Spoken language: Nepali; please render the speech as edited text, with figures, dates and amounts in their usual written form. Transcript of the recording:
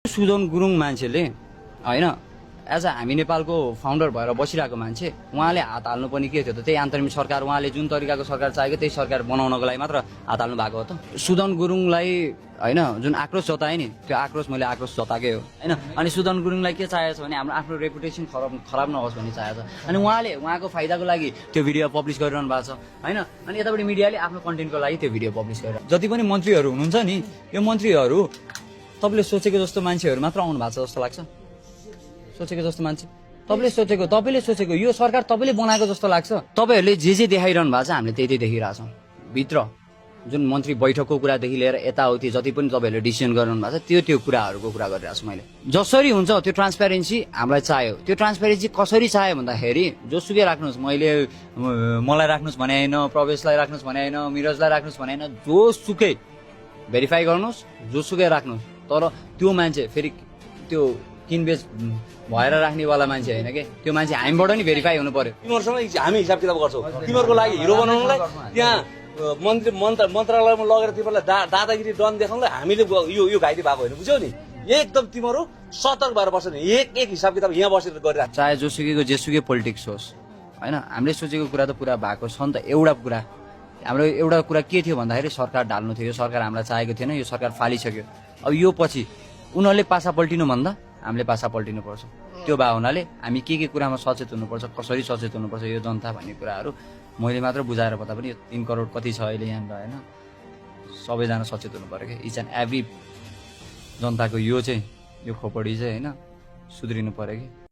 सुदन गुरुङ मान्छेले हैन एज अ हामी नेपालको फाउन्डर भएर बसिरहेको मान्छे उहाँले हात हाल्नु पनि के थियो त त्यही अन्तरिम सरकार उहाँले जुन तरिकाको सरकार चाहेको त्यही सरकार बनाउनको लागि मात्र हात हाल्नु भएको हो त। सुदन गुरुङलाई हैन जुन आक्रोश जताए नि त्यो आक्रोश मैले आक्रोश जताकै हो हैन। अनि सुदन गुरुङलाई के चाहेको छ भने हाम्रो आफ्नो रेपुटेसन खराब नहोस् भन्ने चाहेको छ। अनि उहाँले उहाँको फाइदाको लागि त्यो भिडियो पब्लिस गरिरहनु भएको छ हैन। अनि यतापट्टि मिडियाले आफ्नो कन्टेन्टको लागि त्यो भिडियो पब्लिस गरेर जति पनि मन्त्रीहरू हुनुहुन्छ नि यो मन्त्रीहरू तपाईले सोचेको जस्तो मान्छेहरू मात्र आउनु भएको छ जस्तो लाग्छ। सोचेको जस्तो मान्छे तपाईले सोचेको यो सरकार तपाईले बनाएको जस्तो लाग्छ। तपाईहरुले जे देखाइरहनु भएको छ हामीले त्यही देखिरहेछौँ। भित्र जुन मन्त्री बैठकको कुरादेखि लिएर यताउति जति पनि तपाईहरुले डिसिजन गरिरहनु भएको छ त्यो कुराहरूको कुरा गरिरहेको छु मैले। जसरी हुन्छ त्यो ट्रान्सपेरेन्सी हामीलाई चाहियो। त्यो ट्रान्सपेरेन्सी कसरी चाहियो भन्दाखेरि जोसुकै राख्नुहोस् मलाई राख्नुहोस् भने हैन, प्रवेशलाई राख्नुहोस् भने हैन, मिरजलाई राख्नुहोस् भने हैन, जोसुकै भेरिफाई गर्नुहोस् जोसुकै राख्नुहोस्। तर त्यो मान्छे फेरि त्यो किनबेच भएर राख्नेवाला मान्छे होइन के त्यो मान्छे हामीबाट नि भेरिफाई हुनु पर्यो। तिमीहरूसँग हामी हिसाब किताब गर्छौँ। तिमीहरूको लागि हिरो बनाउनलाई त्यहाँ मन्त्रालयमा लगेर तिमीहरूलाई दादागिरी डन देखाउनलाई हामीले यो घाइते भएको होइन बुझ्यौ नि। एकदम तिमीहरू सतर्क भएर बस्छ नि। एक हिसाब किताब यहाँ बसेर गरिरहेको चाहे जोसुकैको जेसुकै पोलिटिक्स होस् होइन। हामीले सोचेको कुरा त पुरा भएको छ नि त। एउटा कुरा हाम्रो एउटा कुरा के थियो भन्दाखेरि सरकार ढाल्नु थियो। यो सरकार हामीलाई चाहेको थिएन। यो सरकार फालिसक्यो। अब यो पछि उनीहरूले पासा पल्टिनु भन्दा हामीले पासा पल्टिनु पर्छ। त्यो भए हुनाले हामी के कुरामा सचेत हुनुपर्छ, कसरी सचेत हुनुपर्छ यो जनता भन्ने कुराहरू मैले मात्र बुझाएर पता पनि यो 3 करोड कति छ अहिले यहाँ होइन सबैजना सचेत हुनु पर्यो क्या। इच एन्ड एभ्री जनताको यो खोपडी चाहिँ होइन सुध्रिनु पर्यो कि।